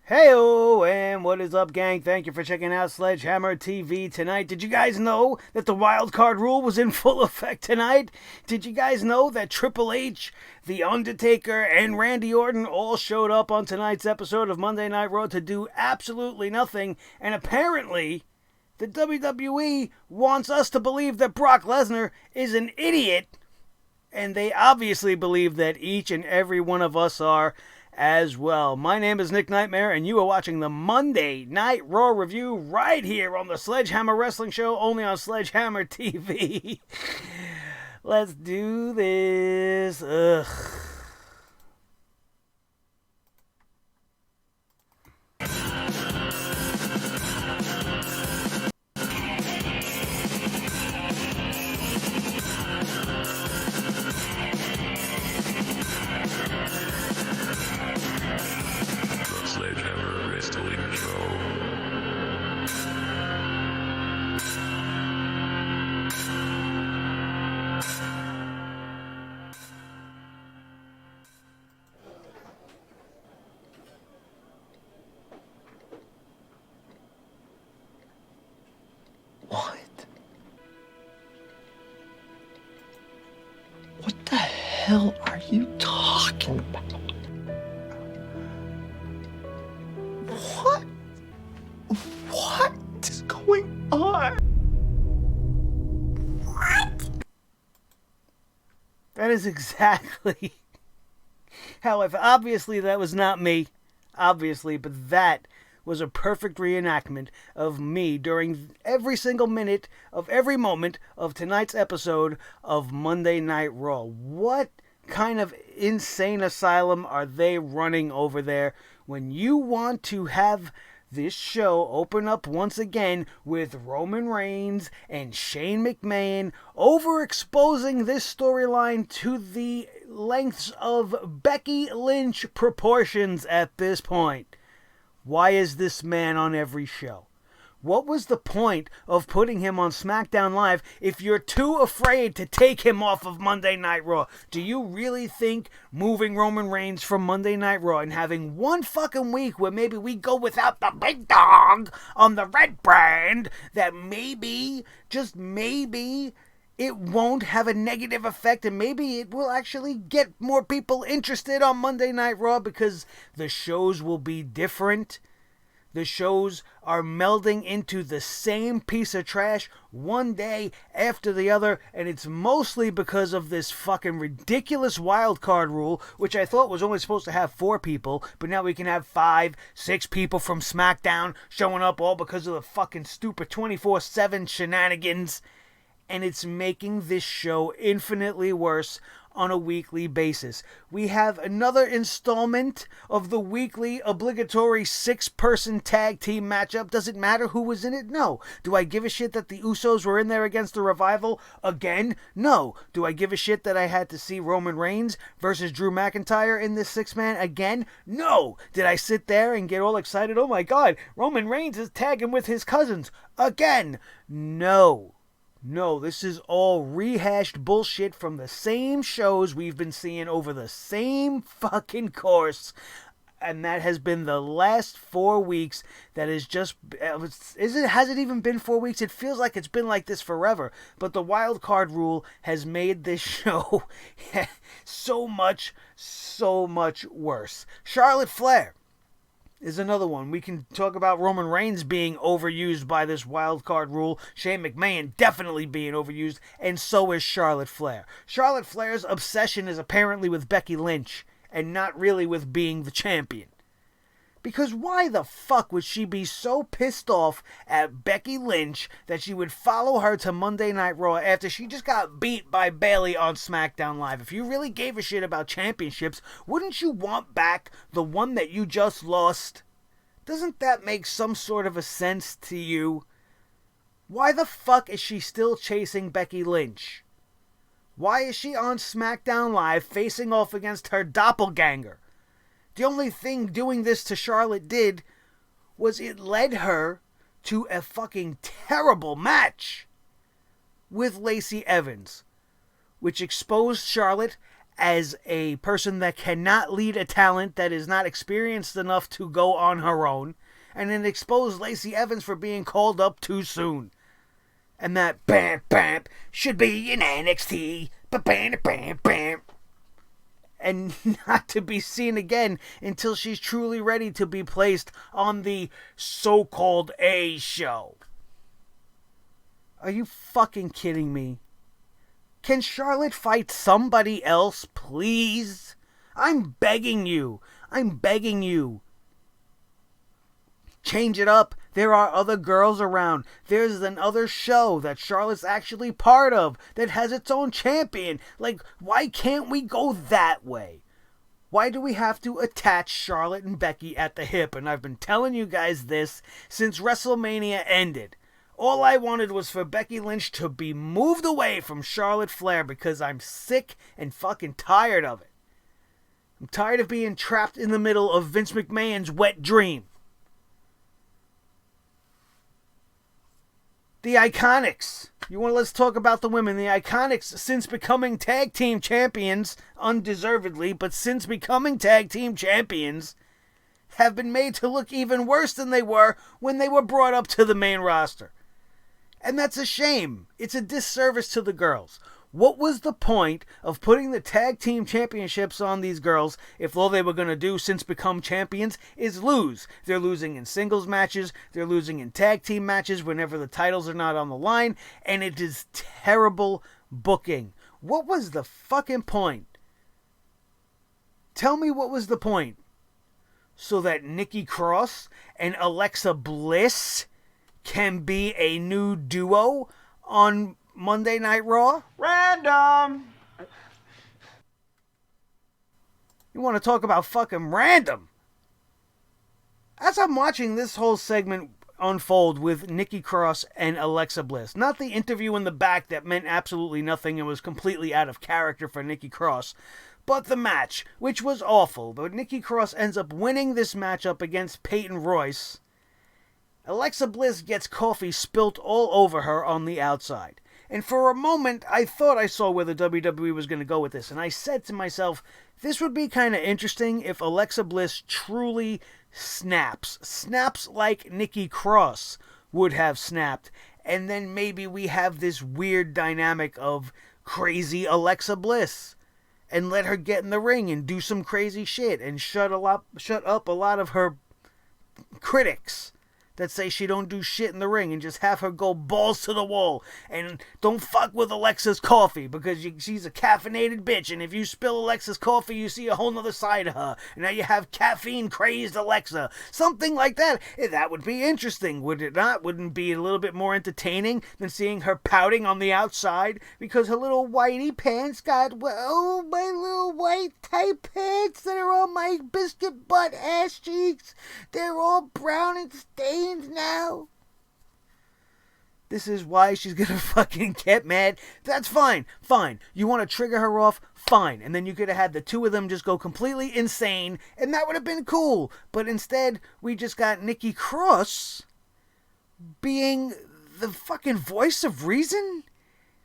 Heyo, and what is up, gang? Thank you for checking out Sledgehammer TV tonight. Did you guys know that the wild card rule was in full effect tonight? Did you guys know that Triple H, The Undertaker, and Randy Orton all showed up on tonight's episode of Monday Night Raw to do absolutely nothing? And apparently, the WWE wants us to believe that Brock Lesnar is an idiot, and they obviously believe that each and every one of us are as well. My name is Nick Nightmare, and you are watching the Monday Night Raw review right here on the Sledgehammer Wrestling Show, only on Sledgehammer TV. Let's do this. Ugh. Sledgehammer Wrestling Show. What? What the hell are you talking about? What is going on? What? That is exactly how I felt. Obviously, that was not me. Obviously, but that was a perfect reenactment of me during every single minute of every moment of tonight's episode of Monday Night Raw. What kind of insane asylum are they running over there when you want to have this show open up once again with Roman Reigns and Shane McMahon overexposing this storyline to the lengths of Becky Lynch proportions at this point? Why is this man on every show? What was the point of putting him on SmackDown Live if you're too afraid to take him off of Monday Night Raw? Do you really think moving Roman Reigns from Monday Night Raw and having one fucking week where maybe we go without the big dog on the red brand, that maybe, just maybe, it won't have a negative effect and maybe it will actually get more people interested on Monday Night Raw because the shows will be different? The shows are melding into the same piece of trash one day after the other, and it's mostly because of this fucking ridiculous wild card rule, which I thought was only supposed to have 4 people, but now we can have 5, 6 people from SmackDown showing up all because of the fucking stupid 24/7 shenanigans, and it's making this show infinitely worse on a weekly basis. We have another installment of the weekly obligatory 6-person tag team matchup. Does it matter who was in it? No. Do I give a shit that the Usos were in there against the Revival again? No. Do I give a shit that I had to see Roman Reigns versus Drew McIntyre in this 6-man again? No. Did I sit there and get all excited? Oh my God, Roman Reigns is tagging with his cousins again? No. No, this is all rehashed bullshit from the same shows we've been seeing over the same fucking course. And that has been the last 4 weeks. That is just... Has it even been 4 weeks? It feels like it's been like this forever. But the wild card rule has made this show so much worse. Charlotte Flair is another one. We can talk about Roman Reigns being overused by this wild card rule. Shane McMahon definitely being overused, and so is Charlotte Flair. Charlotte Flair's obsession is apparently with Becky Lynch, and not really with being the champion. Because why the fuck would she be so pissed off at Becky Lynch that she would follow her to Monday Night Raw after she just got beat by Bayley on SmackDown Live? If you really gave a shit about championships, wouldn't you want back the one that you just lost? Doesn't that make some sort of a sense to you? Why the fuck is she still chasing Becky Lynch? Why is she on SmackDown Live facing off against her doppelganger? The only thing doing this to Charlotte did was it led her to a fucking terrible match with Lacey Evans, which exposed Charlotte as a person that cannot lead a talent that is not experienced enough to go on her own, and then expose Lacey Evans for being called up too soon. And that bam bam should be in NXT, bam bam bam, and not to be seen again until she's truly ready to be placed on the so-called A show. Are you fucking kidding me? Can Charlotte fight somebody else, please? I'm begging you. I'm begging you. Change it up. There are other girls around. There's another show that Charlotte's actually part of that has its own champion. Like, why can't we go that way? Why do we have to attach Charlotte and Becky at the hip? And I've been telling you guys this since WrestleMania ended. All I wanted was for Becky Lynch to be moved away from Charlotte Flair because I'm sick and fucking tired of it. I'm tired of being trapped in the middle of Vince McMahon's wet dream. The Iconics. Let's talk about the women. The Iconics, since becoming tag team champions, undeservedly, but since becoming tag team champions, have been made to look even worse than they were when they were brought up to the main roster. And that's a shame. It's a disservice to the girls. What was the point of putting the tag team championships on these girls if all they were going to do since become champions is lose? They're losing in singles matches. They're losing in tag team matches whenever the titles are not on the line. And it is terrible booking. What was the fucking point? Tell me what was the point. So that Nikki Cross and Alexa Bliss can be a new duo on Monday Night Raw? Random! You want to talk about fucking random? As I'm watching this whole segment unfold with Nikki Cross and Alexa Bliss, not the interview in the back that meant absolutely nothing and was completely out of character for Nikki Cross, but the match, which was awful. But Nikki Cross ends up winning this matchup against Peyton Royce. Alexa Bliss gets coffee spilt all over her on the outside. And for a moment, I thought I saw where the WWE was going to go with this. And I said to myself, this would be kind of interesting if Alexa Bliss truly snaps. Snaps like Nikki Cross would have snapped. And then maybe we have this weird dynamic of crazy Alexa Bliss. And let her get in the ring and do some crazy shit. And shut up a lot of her critics that say she don't do shit in the ring, and just have her go balls to the wall and don't fuck with Alexa's coffee because she's a caffeinated bitch, and if you spill Alexa's coffee you see a whole nother side of her, and now you have caffeine crazed Alexa. Something like that. That would be interesting, would it not? Wouldn't it be a little bit more entertaining than seeing her pouting on the outside because her little whitey pants got, well, my little white tight pants that are on my biscuit butt ass cheeks, they're all brown and stained now. This is why she's gonna fucking get mad. That's fine. You want to trigger her off? Fine. And then you could have had the two of them just go completely insane, and that would have been cool. But instead, we just got Nikki Cross being the fucking voice of reason.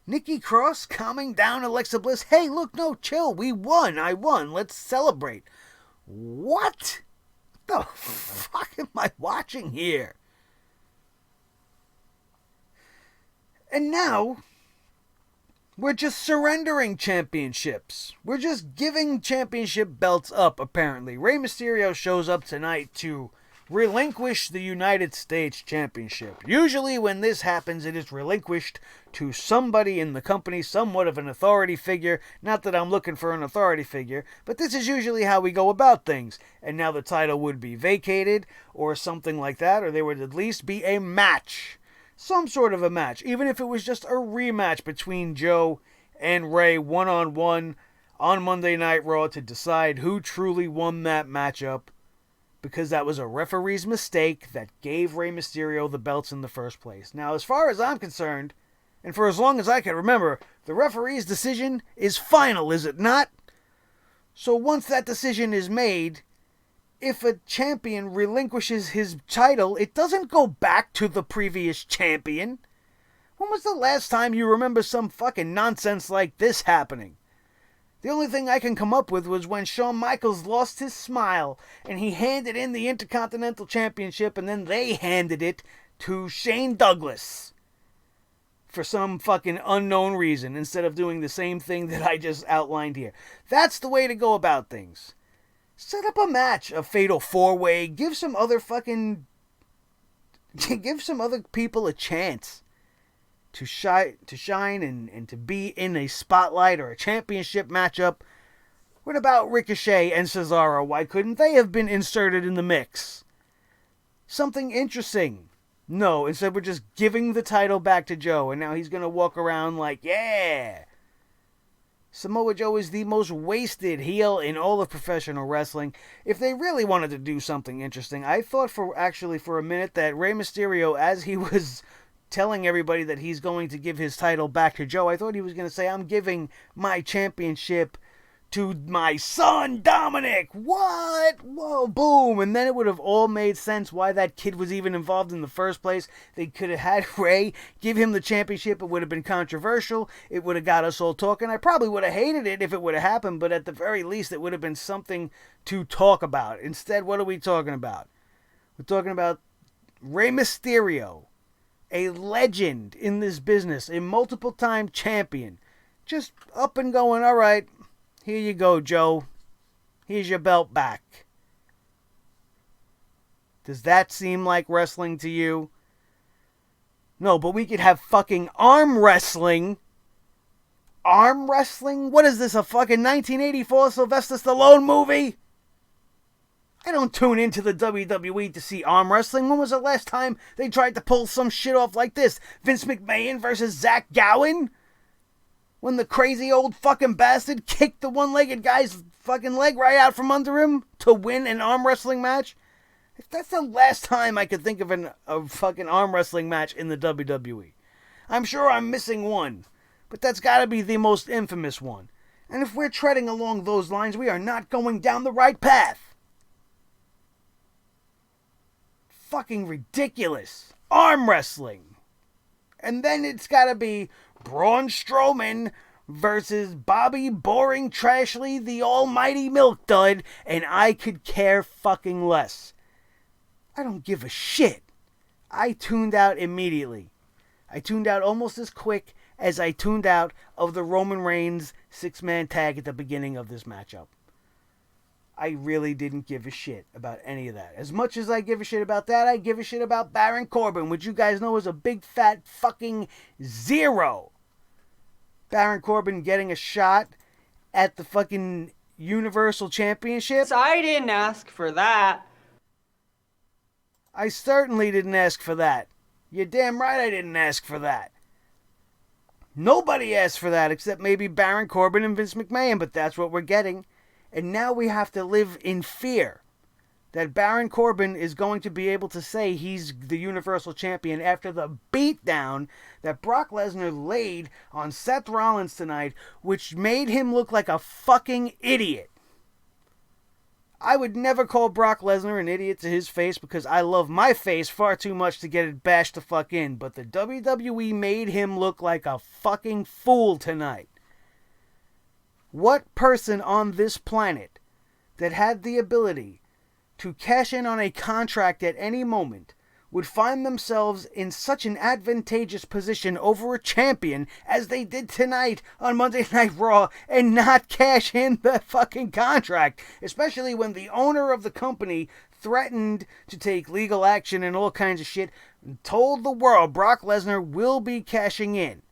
Nikki Cross calming down Alexa Bliss. Hey, look, no, chill. We won. I won. Let's celebrate. What the fuck am I watching here? And now, we're just surrendering championships. We're just giving championship belts up, apparently. Rey Mysterio shows up tonight to relinquish the United States Championship. Usually when this happens, it is relinquished to somebody in the company, somewhat of an authority figure. Not that I'm looking for an authority figure, but this is usually how we go about things. And now the title would be vacated, or something like that, or there would at least be a match. Some sort of a match, even if it was just a rematch between Joe and Rey one-on-one on Monday Night Raw to decide who truly won that matchup, because that was a referee's mistake that gave Rey Mysterio the belts in the first place. Now, as far as I'm concerned, and for as long as I can remember, the referee's decision is final, is it not? So once that decision is made, if a champion relinquishes his title, it doesn't go back to the previous champion. When was the last time you remember some fucking nonsense like this happening? The only thing I can come up with was when Shawn Michaels lost his smile and he handed in the Intercontinental Championship and then they handed it to Shane Douglas for some fucking unknown reason instead of doing the same thing that I just outlined here. That's the way to go about things. Set up a match, a fatal four-way, give some other people a chance to shine and to be in a spotlight or a championship matchup. What about Ricochet and Cesaro? Why couldn't they have been inserted in the mix? Something interesting. No, instead we're just giving the title back to Joe, and now he's going to walk around like, yeah. Samoa Joe is the most wasted heel in all of professional wrestling. If they really wanted to do something interesting, I thought for a minute that Rey Mysterio, as he was telling everybody that he's going to give his title back to Joe, I thought he was going to say, I'm giving my championship to my son, Dominic. What? Whoa, boom. And then it would have all made sense why that kid was even involved in the first place. They could have had Rey give him the championship. It would have been controversial. It would have got us all talking. I probably would have hated it if it would have happened, but at the very least, it would have been something to talk about. Instead, what are we talking about? We're talking about Rey Mysterio, a legend in this business, a multiple-time champion, just up and going, all right, here you go, Joe. Here's your belt back. Does that seem like wrestling to you? No, but we could have fucking arm wrestling. Arm wrestling? What is this, a fucking 1984 Sylvester Stallone movie? I don't tune into the WWE to see arm wrestling. When was the last time they tried to pull some shit off like this? Vince McMahon versus Zach Gowen? When the crazy old fucking bastard kicked the one-legged guy's fucking leg right out from under him to win an arm wrestling match? If that's the last time I could think of a fucking arm wrestling match in the WWE. I'm sure I'm missing one, but that's gotta be the most infamous one. And if we're treading along those lines, we are not going down the right path. Fucking ridiculous. Arm wrestling. And then it's gotta be Braun Strowman versus Bobby Boring Trashley, the almighty milk dud, and I could care fucking less. I don't give a shit. I tuned out immediately. I tuned out almost as quick as I tuned out of the Roman Reigns 6-man tag at the beginning of this matchup. I really didn't give a shit about any of that. As much as I give a shit about that, I give a shit about Baron Corbin, which you guys know is a big fat fucking zero. Baron Corbin getting a shot at the fucking Universal Championship. So I didn't ask for that. I certainly didn't ask for that. You're damn right I didn't ask for that. Nobody asked for that except maybe Baron Corbin and Vince McMahon, but that's what we're getting. And now we have to live in fear that Baron Corbin is going to be able to say he's the Universal Champion after the beatdown that Brock Lesnar laid on Seth Rollins tonight, which made him look like a fucking idiot. I would never call Brock Lesnar an idiot to his face because I love my face far too much to get it bashed the fuck in, but the WWE made him look like a fucking fool tonight. What person on this planet that had the ability to cash in on a contract at any moment would find themselves in such an advantageous position over a champion as they did tonight on Monday Night Raw and not cash in the fucking contract, especially when the owner of the company threatened to take legal action and all kinds of shit and told the world Brock Lesnar will be cashing in.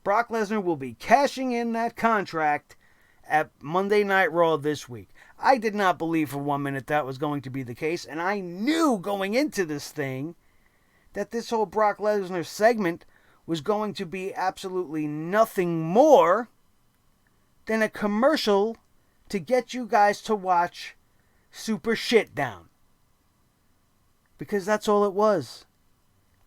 Brock Lesnar will be cashing in that contract at Monday Night Raw this week. I did not believe for 1 minute that was going to be the case, and I knew going into this thing that this whole Brock Lesnar segment was going to be absolutely nothing more than a commercial to get you guys to watch Super Shitdown. Because that's all it was.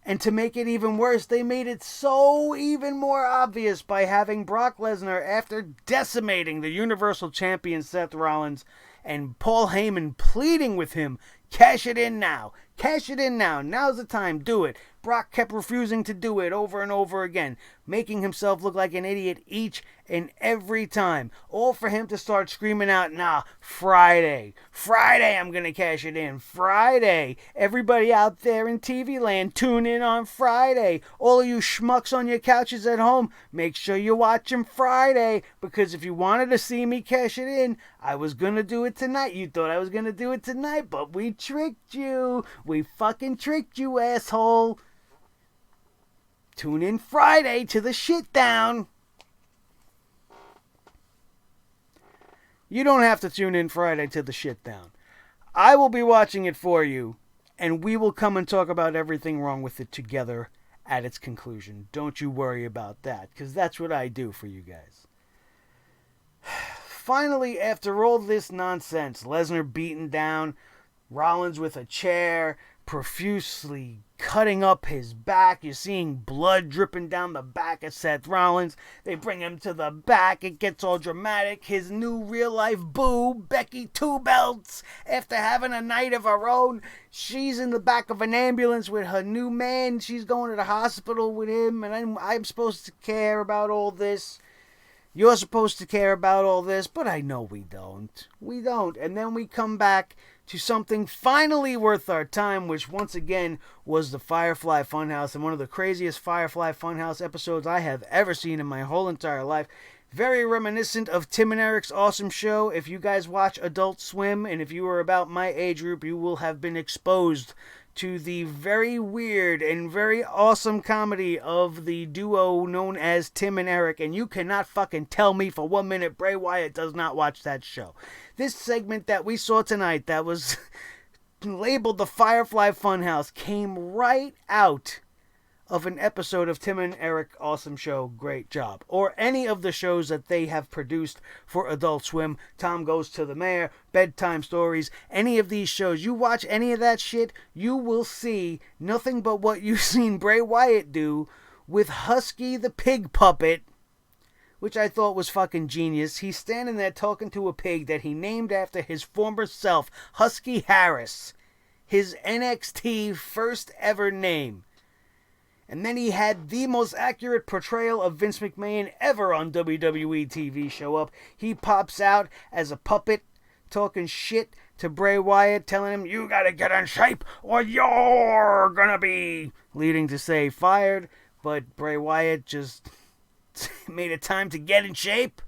And to make it even worse, they made it so even more obvious by having Brock Lesnar, after decimating the Universal Champion Seth Rollins and Paul Heyman pleading with him, cash it in now. Cash it in now. Now's the time. Do it. Brock kept refusing to do it over and over again, making himself look like an idiot each and every time. All for him to start screaming out, nah, Friday. Friday, I'm going to cash it in. Friday. Everybody out there in TV land, tune in on Friday. All of you schmucks on your couches at home, make sure you're watching Friday, because if you wanted to see me cash it in, I was going to do it tonight. You thought I was going to do it tonight, but we tricked you. We fucking tricked you, asshole. Tune in Friday to the shit down. You don't have to tune in Friday to the shit down. I will be watching it for you, and we will come and talk about everything wrong with it together at its conclusion. Don't you worry about that, because that's what I do for you guys. Finally, after all this nonsense, Lesnar beaten down, Rollins with a chair, profusely cutting up his back. You're seeing blood dripping down the back of Seth Rollins. They bring him to the back. It gets all dramatic. His new real-life boo, Becky Two Belts, after having a night of her own, she's in the back of an ambulance with her new man. She's going to the hospital with him, and I'm supposed to care about all this. You're supposed to care about all this, but I know we don't. We don't. And then we come back to something finally worth our time, which once again was the Firefly Funhouse, and one of the craziest Firefly Funhouse episodes I have ever seen in my whole entire life. Very reminiscent of Tim and Eric's awesome show. If you guys watch Adult Swim, and if you are about my age group, you will have been exposed to the very weird and very awesome comedy of the duo known as Tim and Eric, and you cannot fucking tell me for 1 minute Bray Wyatt does not watch that show. This segment that we saw tonight that was labeled the Firefly Funhouse came right out of an episode of Tim and Eric Awesome Show, Great Job, or any of the shows that they have produced for Adult Swim, Tom Goes to the Mayor, Bedtime Stories, any of these shows. You watch any of that shit, you will see nothing but what you've seen Bray Wyatt do with Husky the pig puppet, which I thought was fucking genius. He's standing there talking to a pig that he named after his former self, Husky Harris, his NXT first ever name. And then he had the most accurate portrayal of Vince McMahon ever on WWE TV show up. He pops out as a puppet, talking shit to Bray Wyatt, telling him, you gotta get in shape or you're gonna be, leading to say fired. But Bray Wyatt just made it time to get in shape.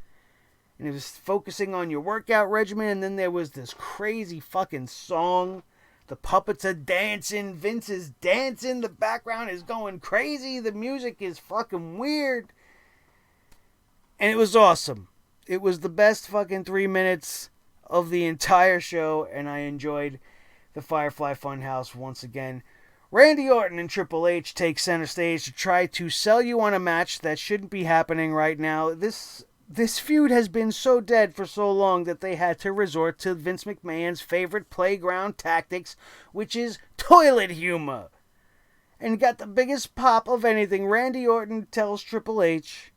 And it was focusing on your workout regimen. And then there was this crazy fucking song. The puppets are dancing. Vince is dancing. The background is going crazy. The music is fucking weird. And it was awesome. It was the best fucking 3 minutes of the entire show. And I enjoyed the Firefly Funhouse once again. Randy Orton and Triple H take center stage to try to sell you on a match that shouldn't be happening right now. This feud has been so dead for so long that they had to resort to Vince McMahon's favorite playground tactics, which is toilet humor. And got the biggest pop of anything. Randy Orton tells Triple H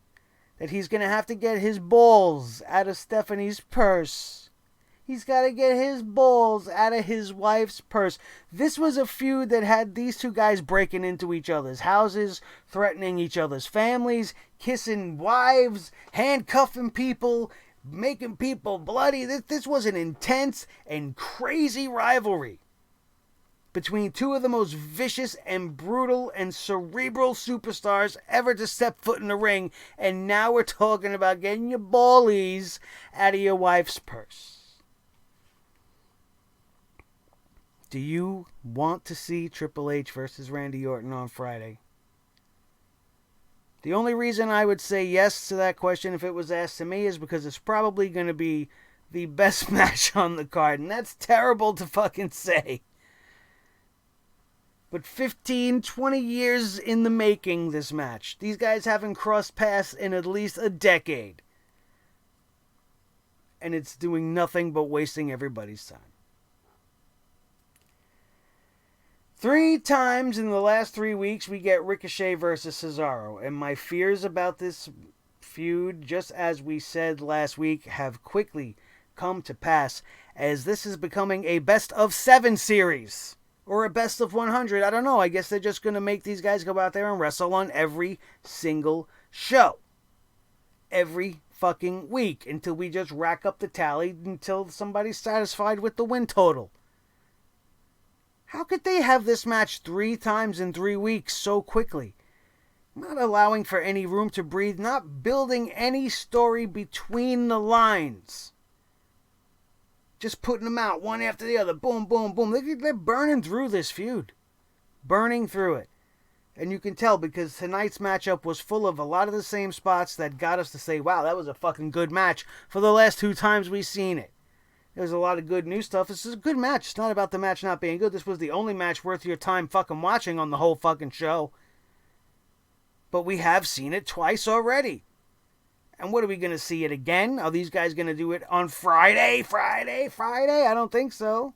that he's going to have to get his balls out of Stephanie's purse. He's got to get his balls out of his wife's purse. This was a feud that had these two guys breaking into each other's houses, threatening each other's families, kissing wives, handcuffing people, making people bloody. This was an intense and crazy rivalry between two of the most vicious and brutal and cerebral superstars ever to step foot in the ring. And now we're talking about getting your ballies out of your wife's purse. Do you want to see Triple H versus Randy Orton on Friday? The only reason I would say yes to that question if it was asked to me is because it's probably going to be the best match on the card. And that's terrible to fucking say. But 15, 20 years in the making, this match. These guys haven't crossed paths in at least a decade. And it's doing nothing but wasting everybody's time. 3 times in the last 3 weeks, we get Ricochet versus Cesaro. And my fears about this feud, just as we said last week, have quickly come to pass, as this is becoming a best of 7 series. Or a best of 100. I don't know. I guess they're just going to make these guys go out there and wrestle on every single show. Every fucking week. Until we just rack up the tally until somebody's satisfied with the win total. How could they have this match 3 times in 3 weeks so quickly? Not allowing for any room to breathe. Not building any story between the lines. Just putting them out one after the other. Boom, boom, boom. They're burning through this feud. Burning through it. And you can tell because tonight's matchup was full of a lot of the same spots that got us to say, wow, that was a fucking good match for the last 2 times we've seen it. There's a lot of good new stuff. This is a good match. It's not about the match not being good. This was the only match worth your time fucking watching on the whole fucking show. But we have seen it twice already. And what are we going to see it again? Are these guys going to do it on Friday? I don't think so.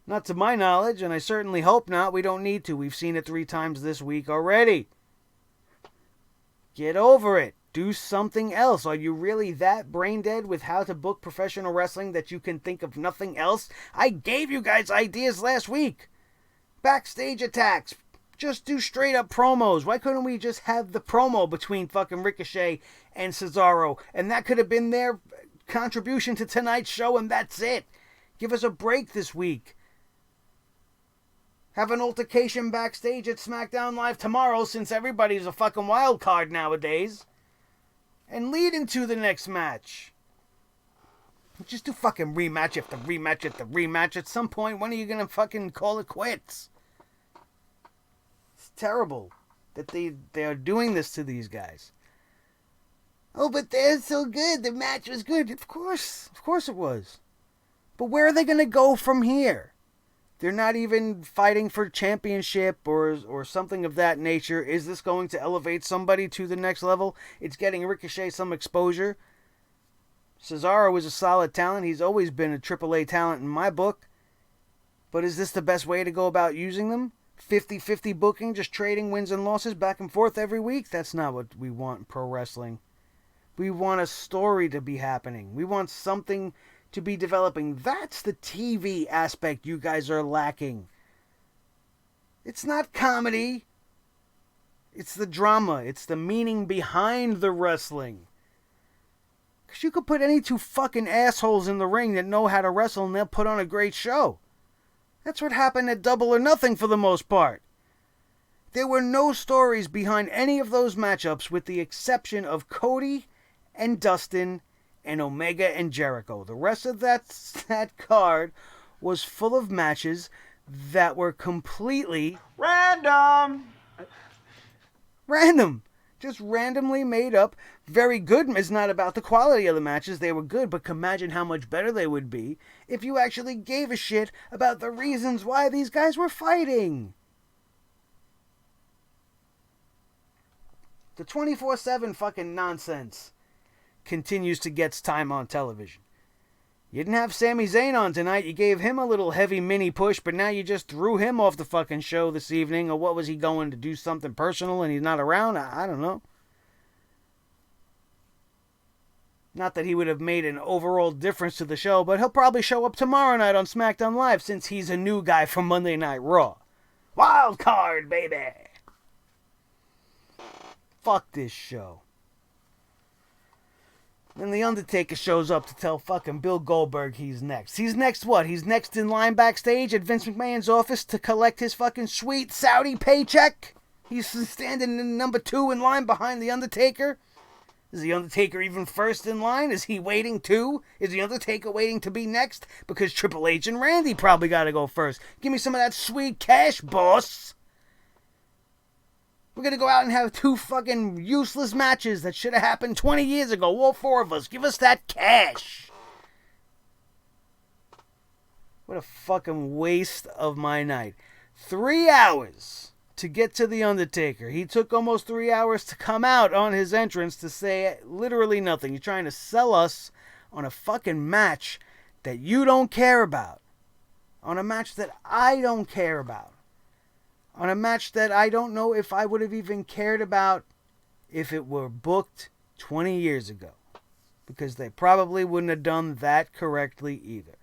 Not to my knowledge, and I certainly hope not. We don't need to. We've seen it 3 times this week already. Get over it. Do something else. Are you really that brain dead with how to book professional wrestling that you can think of nothing else? I gave you guys ideas last week. Backstage attacks. Just do straight up promos. Why couldn't we just have the promo between fucking Ricochet and Cesaro? And that could have been their contribution to tonight's show, and that's it. Give us a break this week. Have an altercation backstage at SmackDown Live tomorrow, since everybody's a fucking wild card nowadays. And lead into the next match. Just do fucking rematch after rematch after rematch. At some point, when are you gonna fucking call it quits? It's terrible that they are doing this to these guys. Oh, but they're so good. The match was good. Of course it was. But where are they going to go from here? They're not even fighting for championship or something of that nature. Is this going to elevate somebody to the next level? It's getting Ricochet some exposure. Cesaro is a solid talent. He's always been a AAA talent in my book. But is this the best way to go about using them? 50-50 booking, just trading wins and losses back and forth every week? That's not what we want in pro wrestling. We want a story to be happening. We want something to be developing. That's the TV aspect you guys are lacking. It's not comedy. It's the drama. It's the meaning behind the wrestling. Because you could put any 2 fucking assholes in the ring that know how to wrestle and they'll put on a great show. That's what happened at Double or Nothing for the most part. There were no stories behind any of those matchups with the exception of Cody and Dustin and Omega and Jericho. The rest of that card was full of matches that were completely Random! Just randomly made up. Very good is not about the quality of the matches. They were good, but imagine how much better they would be if you actually gave a shit about the reasons why these guys were fighting. The 24/7 fucking nonsense continues to get time on television. You didn't have Sami Zayn on tonight. You gave him a little heavy mini push, but now you just threw him off the fucking show this evening. Or what was he going to do, something personal and he's not around? I don't know. Not that he would have made an overall difference to the show, but he'll probably show up tomorrow night on SmackDown Live since he's a new guy from Monday Night Raw. Wild card, baby! Fuck this show. Then the Undertaker shows up to tell fucking Bill Goldberg he's next. He's next what? He's next in line backstage at Vince McMahon's office to collect his fucking sweet Saudi paycheck? He's standing in number 2 in line behind the Undertaker? Is the Undertaker even first in line? Is he waiting too? Is the Undertaker waiting to be next? Because Triple H and Randy probably gotta go first. Give me some of that sweet cash, boss. We're gonna go out and have 2 fucking useless matches that should have happened 20 years ago. All 4 of us. Give us that cash. What a fucking waste of my night. 3 hours to get to the Undertaker. He took almost 3 hours to come out on his entrance to say literally nothing. You're trying to sell us on a fucking match that you don't care about. On a match that I don't care about. On a match that I don't know if I would have even cared about if it were booked 20 years ago. because they probably wouldn't have done that correctly either.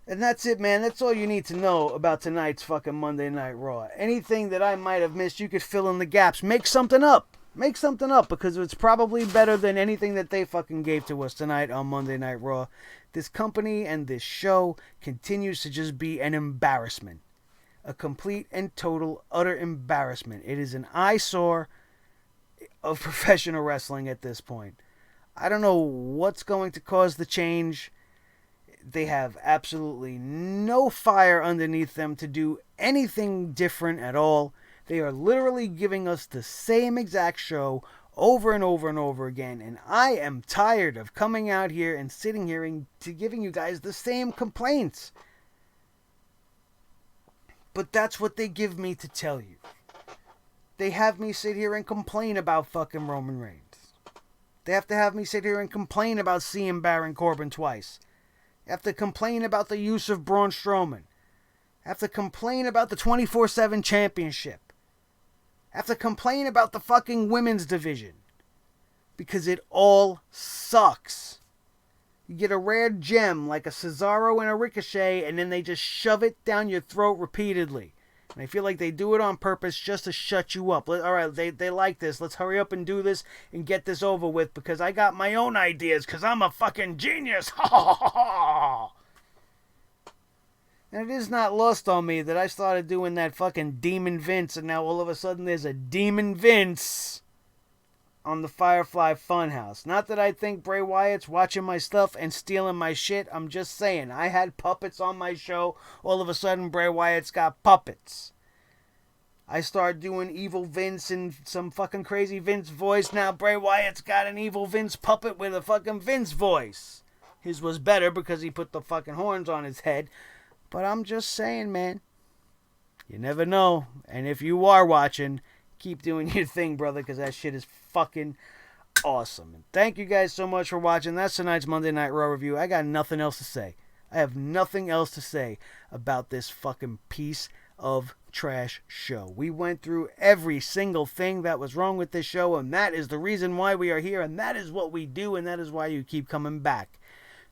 And that's it, man. That's all you need to know about tonight's fucking Monday Night Raw. Anything that I might have missed, you could fill in the gaps. Make something up. Make something up, because it's probably better than anything that they fucking gave to us tonight on Monday Night Raw. This company and this show continues to just be an embarrassment. A complete and total, utter embarrassment. It is an eyesore of professional wrestling at this point. I don't know what's going to cause the change. They have absolutely no fire underneath them to do anything different at all. They are literally giving us the same exact show over and over and over again. And I am tired of coming out here and sitting here and giving you guys the same complaints. But that's what they give me to tell you. They have me sit here and complain about fucking Roman Reigns. They have to have me sit here and complain about seeing Baron Corbin twice. They have to complain about the use of Braun Strowman. They have to complain about the 24/7 championship. Have to complain about the fucking women's division. Because it all sucks. You get a rare gem like a Cesaro and a Ricochet, and then they just shove it down your throat repeatedly. And I feel like they do it on purpose just to shut you up. Alright, they like this. Let's hurry up and do this and get this over with, because I got my own ideas, because I'm a fucking genius. Ha ha ha ha! And it is not lost on me that I started doing that fucking Demon Vince, and now all of a sudden there's a Demon Vince on the Firefly Funhouse. Not that I think Bray Wyatt's watching my stuff and stealing my shit. I'm just saying, I had puppets on my show. All of a sudden Bray Wyatt's got puppets. I start doing Evil Vince and some fucking crazy Vince voice. Now Bray Wyatt's got an Evil Vince puppet with a fucking Vince voice. His was better because he put the fucking horns on his head. But I'm just saying, man, you never know. And if you are watching, keep doing your thing, brother, because that shit is fucking awesome. And thank you guys so much for watching. That's tonight's Monday Night Raw review. I got nothing else to say. I have nothing else to say about this fucking piece of trash show. We went through every single thing that was wrong with this show, and that is the reason why we are here, and that is what we do, and that is why you keep coming back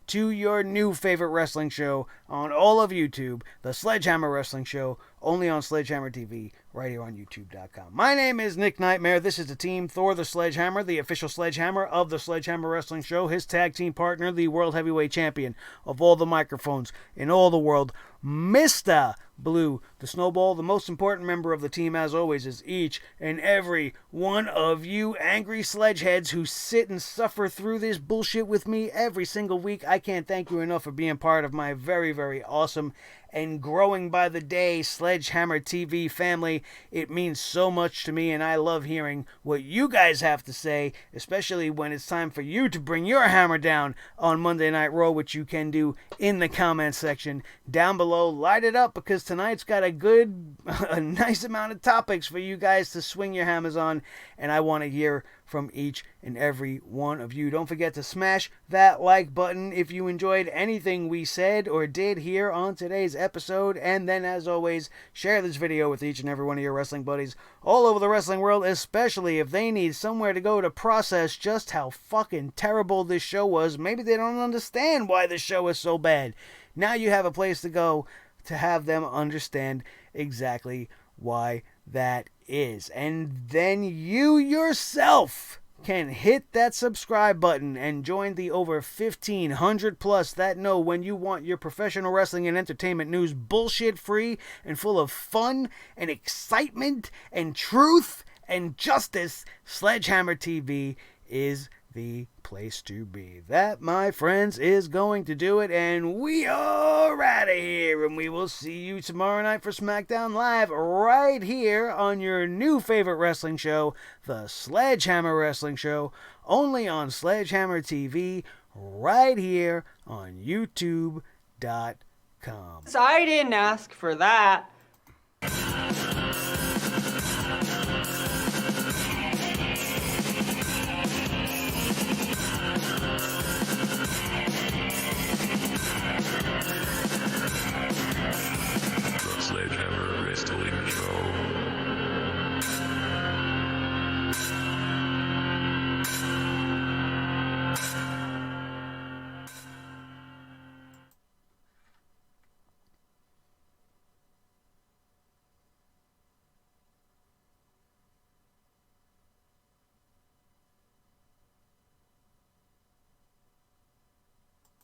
to your new favorite wrestling show on all of YouTube, the Sledgehammer Wrestling Show, only on Sledgehammer TV, right here on YouTube.com. My name is Nick Nightmare. This is the team Thor the Sledgehammer, the official Sledgehammer of the Sledgehammer Wrestling Show. His tag team partner, the World Heavyweight Champion of all the microphones in all the world, Mr. Blue, the Snowball. The most important member of the team, as always, is each and every one of you angry sledgeheads who sit and suffer through this bullshit with me every single week. I can't thank you enough for being part of my very, very awesome and growing by the day Sledgehammer TV family. It means so much to me, and I love hearing what you guys have to say, especially when it's time for you to bring your hammer down on Monday Night Raw, which you can do in the comments section down below. Light it up, because tonight's got a nice amount of topics for you guys to swing your hammers on, and I want to hear from each and every one of you. Don't forget to smash that like button if you enjoyed anything we said or did here on today's episode. And then, as always, share this video with each and every one of your wrestling buddies all over the wrestling world, especially if they need somewhere to go to process just how fucking terrible this show was. Maybe they don't understand why the show is so bad. Now you have a place to go to have them understand exactly why that is. And then you yourself can hit that subscribe button and join the over 1,500 plus that know when you want your professional wrestling and entertainment news bullshit free and full of fun and excitement and truth and justice. Sledgehammer TV is the place to be. That, my friends, is going to do it, and we are out of here, and we will see you tomorrow night for SmackDown Live right here on your new favorite wrestling show, the Sledgehammer Wrestling Show, only on Sledgehammer TV, right here on YouTube.com. I didn't ask for that.